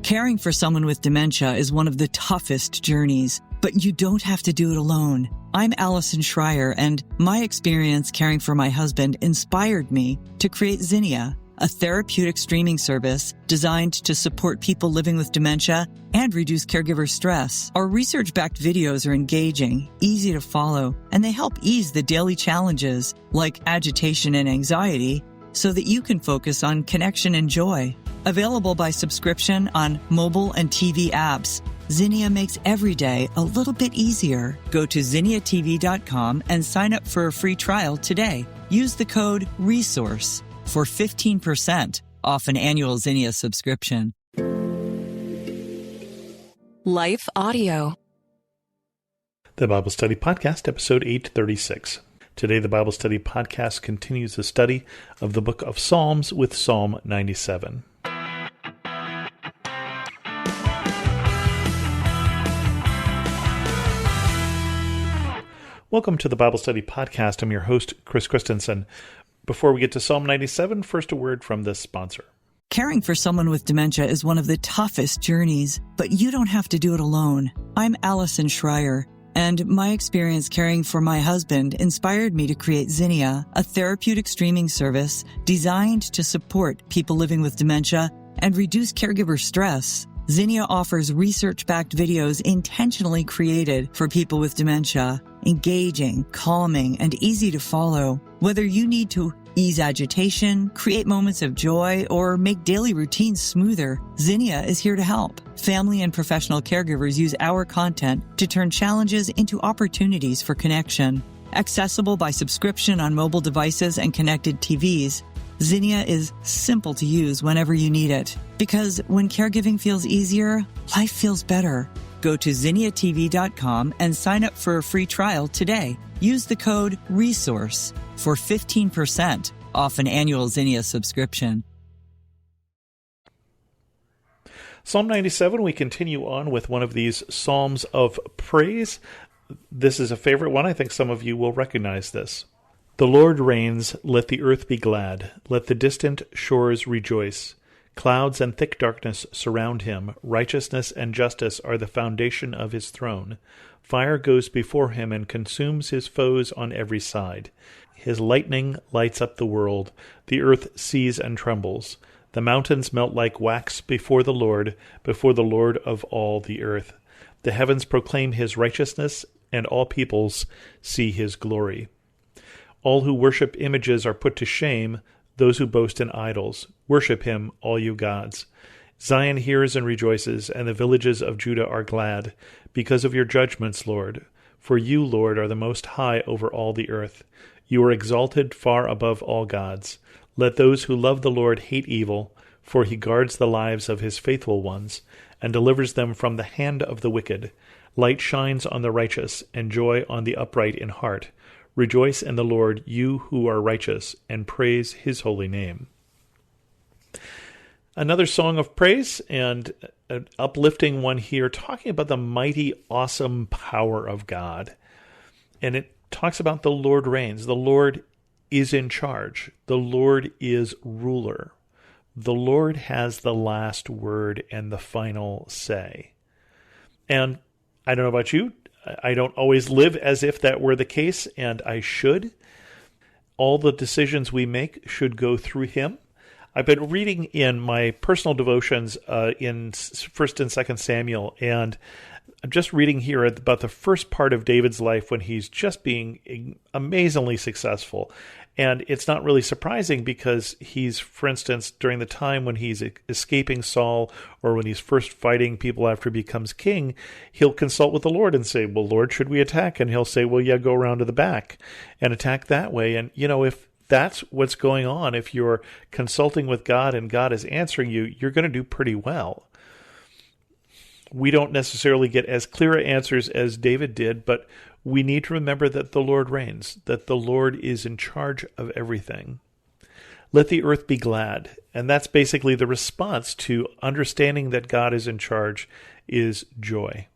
Caring for someone with dementia is one of the toughest journeys, but you don't have to do it alone. I'm Allison Schreier, and my experience caring for my husband inspired me to create Zinnia, a therapeutic streaming service designed to support people living with dementia and reduce caregiver stress. Our research-backed videos are engaging, easy to follow, and they help ease the daily challenges like agitation and anxiety so that you can focus on connection and joy. Available by subscription on mobile and TV apps, Zinnia makes every day a little bit easier. Go to zinniatv.com and sign up for a free trial today. Use the code RESOURCE for 15% off an annual Zinnia subscription. Life Audio. The Bible Study Podcast, episode 836. Today, the Bible Study Podcast continues the study of the book of Psalms with Psalm 97. Welcome to the Bible Study Podcast. I'm your host, Chris Christensen. Before we get to Psalm 97, first a word from this sponsor. Caring for someone with dementia is one of the toughest journeys, but you don't have to do it alone. I'm Allison Schreier, and my experience caring for my husband inspired me to create Zinnia, a therapeutic streaming service designed to support people living with dementia and reduce caregiver stress. Zinnia offers research-backed videos intentionally created for people with dementia, engaging, calming, and easy to follow. Whether you need to ease agitation, create moments of joy, or make daily routines smoother, Zinnia is here to help. Family and professional caregivers use our content to turn challenges into opportunities for connection. Accessible by subscription on mobile devices and connected TVs, Zinnia is simple to use whenever you need it. Because when caregiving feels easier, life feels better. Go to zinniatv.com and sign up for a free trial today. Use the code RESOURCE for 15% off an annual Zinnia subscription. Psalm 97, we continue on with one of these Psalms of praise. This is a favorite one. I think some of you will recognize this. The Lord reigns, let the earth be glad, let the distant shores rejoice. Clouds and thick darkness surround him, righteousness and justice are the foundation of his throne. Fire goes before him and consumes his foes on every side. His lightning lights up the world, the earth sees and trembles. The mountains melt like wax before the Lord of all the earth. The heavens proclaim his righteousness, and all peoples see his glory. All who worship images are put to shame, those who boast in idols. Worship him, all you gods. Zion hears and rejoices, and the villages of Judah are glad, because of your judgments, Lord. For you, Lord, are the most high over all the earth. You are exalted far above all gods. Let those who love the Lord hate evil, for he guards the lives of his faithful ones, and delivers them from the hand of the wicked. Light shines on the righteous, and joy on the upright in heart. Rejoice in the Lord, you who are righteous, and praise his holy name. Another song of praise, and an uplifting one here, talking about the mighty, awesome power of God. And it talks about the Lord reigns. The Lord is in charge. The Lord is ruler. The Lord has the last word and the final say. And I don't know about you, I don't always live as if that were the case, and I should. All the decisions we make should go through him. I've been reading in my personal devotions in 1st and 2nd Samuel, and I'm just reading here about the first part of David's life when he's just being amazingly successful. And it's not really surprising because he's, for instance, during the time when he's escaping Saul or when he's first fighting people after he becomes king, he'll consult with the Lord and say, well, Lord, should we attack? And he'll say, well, yeah, go around to the back and attack that way. And, you know, if that's what's going on, if you're consulting with God and God is answering you, you're going to do pretty well. We don't necessarily get as clear answers as David did, but we need to remember that the Lord reigns, that the Lord is in charge of everything. Let the earth be glad. And that's basically the response to understanding that God is in charge is joy.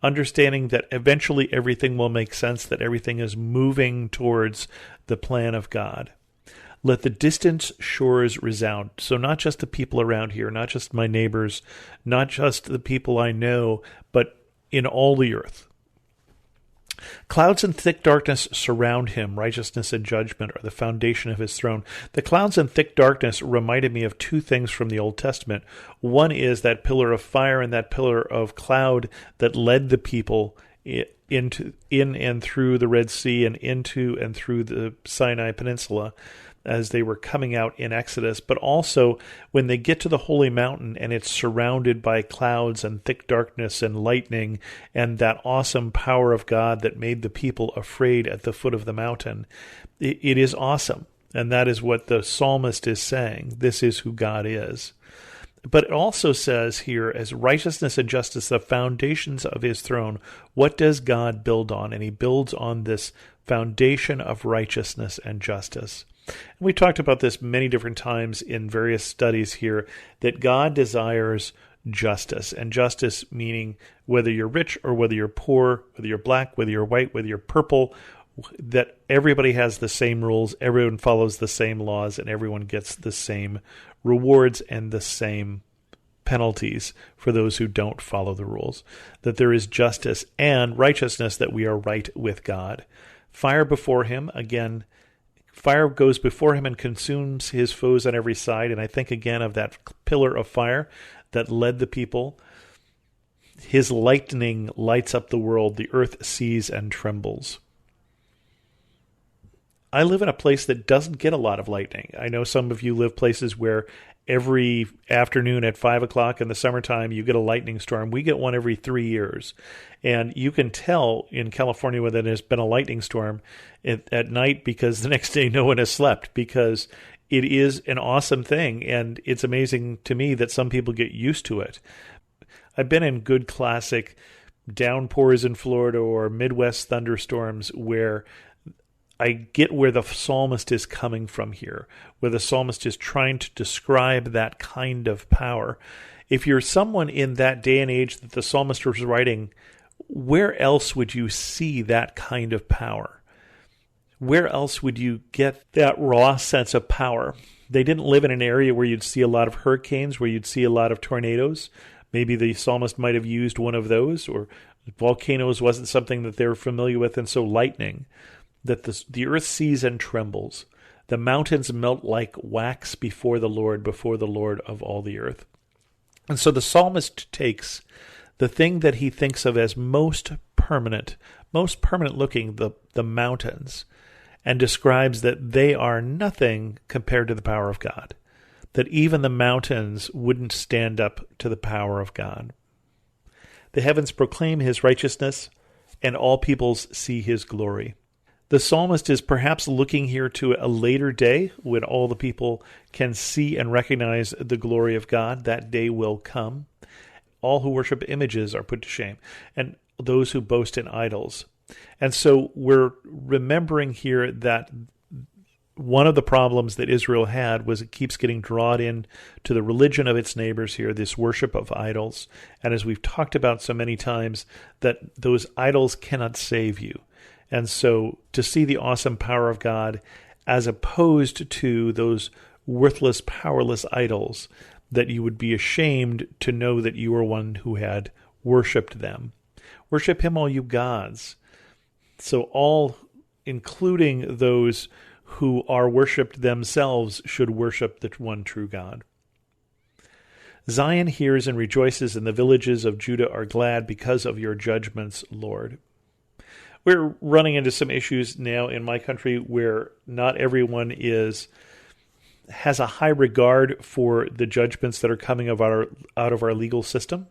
Understanding that eventually everything will make sense, that everything is moving towards the plan of God. Let the distant shores resound. So not just the people around here, not just my neighbors, not just the people I know, but in all the earth. Clouds and thick darkness surround him. Righteousness and judgment are the foundation of his throne. The clouds and thick darkness reminded me of two things from the Old Testament. One is that pillar of fire and that pillar of cloud that led the people in and through the Red Sea and into and through the Sinai Peninsula as they were coming out in Exodus, but also when they get to the holy mountain and it's surrounded by clouds and thick darkness and lightning and that awesome power of God that made the people afraid at the foot of the mountain. It is awesome. And that is what the psalmist is saying. This is who God is. But it also says here, as righteousness and justice, the foundations of his throne, what does God build on? And he builds on this foundation of righteousness and justice. And we talked about this many different times in various studies here, that God desires justice. And justice meaning whether you're rich or whether you're poor, whether you're black, whether you're white, whether you're purple, that everybody has the same rules, everyone follows the same laws, and everyone gets the same rewards and the same penalties for those who don't follow the rules. That there is justice and righteousness, that we are right with God. Fire before him, again, fire goes before him and consumes his foes on every side. And I think again of that pillar of fire that led the people. His lightning lights up the world. The earth sees and trembles. I live in a place that doesn't get a lot of lightning. I know some of you live places where every afternoon at 5 o'clock in the summertime, you get a lightning storm. We get one every 3 years. And you can tell in California whether there's been a lightning storm at night, because the next day no one has slept, because it is an awesome thing. And it's amazing to me that some people get used to it. I've been in good classic downpours in Florida or Midwest thunderstorms where I get where the psalmist is coming from here, where the psalmist is trying to describe that kind of power. If you're someone in that day and age that the psalmist was writing, where else would you see that kind of power? Where else would you get that raw sense of power? They didn't live in an area where you'd see a lot of hurricanes, where you'd see a lot of tornadoes. Maybe the psalmist might have used one of those, or volcanoes wasn't something that they were familiar with, and so lightning. That the earth sees and trembles. The mountains melt like wax before the Lord of all the earth. And so the psalmist takes the thing that he thinks of as most permanent looking, the mountains, and describes that they are nothing compared to the power of God. That even the mountains wouldn't stand up to the power of God. The heavens proclaim his righteousness, and all peoples see his glory. The psalmist is perhaps looking here to a later day when all the people can see and recognize the glory of God. That day will come. All who worship images are put to shame, and those who boast in idols. And so we're remembering here that one of the problems that Israel had was it keeps getting drawn in to the religion of its neighbors here, this worship of idols. And as we've talked about so many times, that those idols cannot save you. And so to see the awesome power of God as opposed to those worthless, powerless idols, that you would be ashamed to know that you were one who had worshipped them. Worship him, all you gods. So all, including those who are worshipped themselves, should worship the one true God. Zion hears and rejoices, and the villages of Judah are glad because of your judgments, Lord. We're running into some issues now in my country where not everyone has a high regard for the judgments that are coming out of our legal system.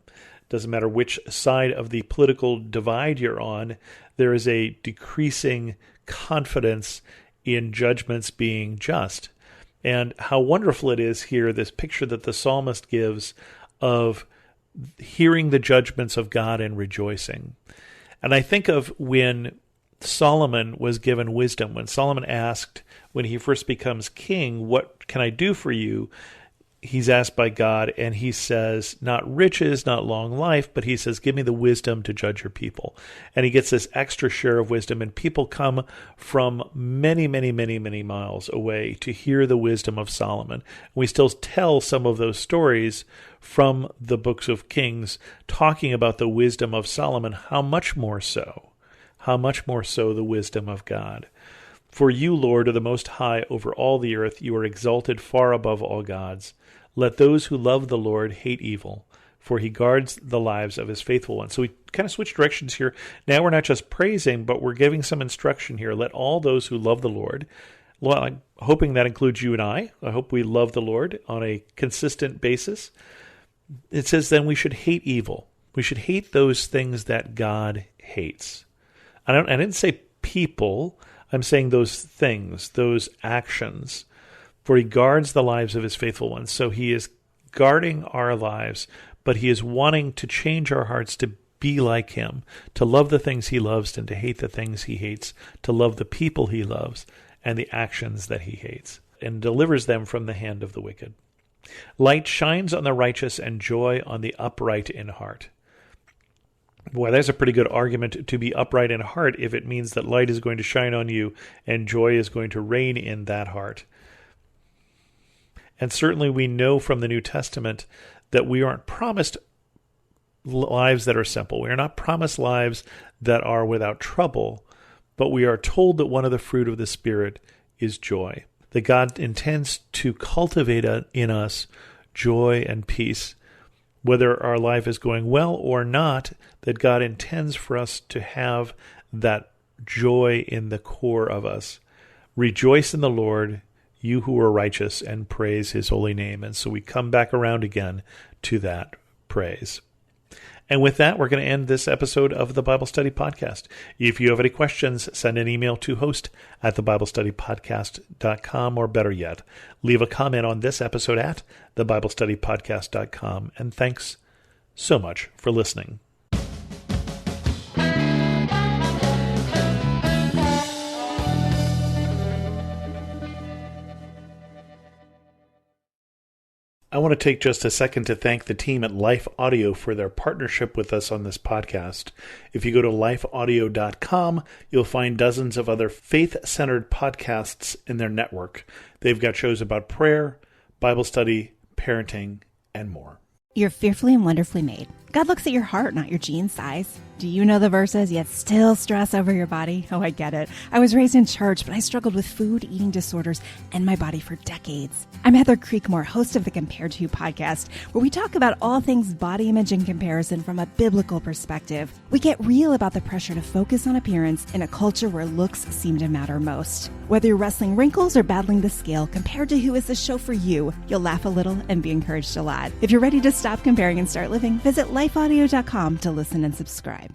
Doesn't matter which side of the political divide you're on, there is a decreasing confidence in judgments being just. And how wonderful it is here, this picture that the psalmist gives of hearing the judgments of God and rejoicing. And I think of when Solomon was given wisdom, when Solomon asked, when he first becomes king, what can I do for you? he's asked by God, and he says, not riches, not long life, but he says, give me the wisdom to judge your people. And he gets this extra share of wisdom, and people come from many, many, many, many miles away to hear the wisdom of Solomon. We still tell some of those stories from the books of Kings, talking about the wisdom of Solomon. How much more so the wisdom of God. For you, Lord, are the most high over all the earth. You are exalted far above all gods. Let those who love the Lord hate evil, for he guards the lives of his faithful ones. So we kind of switch directions here. Now we're not just praising, but we're giving some instruction here. Let all those who love the Lord, well, I'm hoping that includes you and I hope we love the Lord on a consistent basis. It says then we should hate evil. We should hate those things that God hates. I didn't say people. I'm saying those things, those actions, for he guards the lives of his faithful ones. So he is guarding our lives, but he is wanting to change our hearts to be like him, to love the things he loves and to hate the things he hates, to love the people he loves and the actions that he hates, and delivers them from the hand of the wicked. Light shines on the righteous and joy on the upright in heart. Boy, that's a pretty good argument to be upright in heart if it means that light is going to shine on you and joy is going to reign in that heart. And certainly we know from the New Testament that we aren't promised lives that are simple. We are not promised lives that are without trouble, but we are told that one of the fruit of the Spirit is joy. That God intends to cultivate in us joy and peace. Whether our life is going well or not, that God intends for us to have that joy in the core of us. Rejoice in the Lord, you who are righteous, and praise his holy name. And so we come back around again to that praise. And with that, we're going to end this episode of the Bible Study Podcast. If you have any questions, send an email to host@thebiblestudypodcast.com, or better yet, leave a comment on this episode at thebiblestudypodcast.com. And thanks so much for listening. I want to take just a second to thank the team at Life Audio for their partnership with us on this podcast. If you go to lifeaudio.com, you'll find dozens of other faith-centered podcasts in their network. They've got shows about prayer, Bible study, parenting, and more. You're fearfully and wonderfully made. God looks at your heart, not your jean size. Do you know the verses, yet still stress over your body? Oh, I get it. I was raised in church, but I struggled with food, eating disorders, and my body for decades. I'm Heather Creekmore, host of the Compared to You podcast, where we talk about all things body image and comparison from a biblical perspective. We get real about the pressure to focus on appearance in a culture where looks seem to matter most. Whether you're wrestling wrinkles or battling the scale, Compared to You is the show for you. You'll laugh a little and be encouraged a lot. If you're ready to stop comparing and start living, visit lifeaudio.com to listen and subscribe.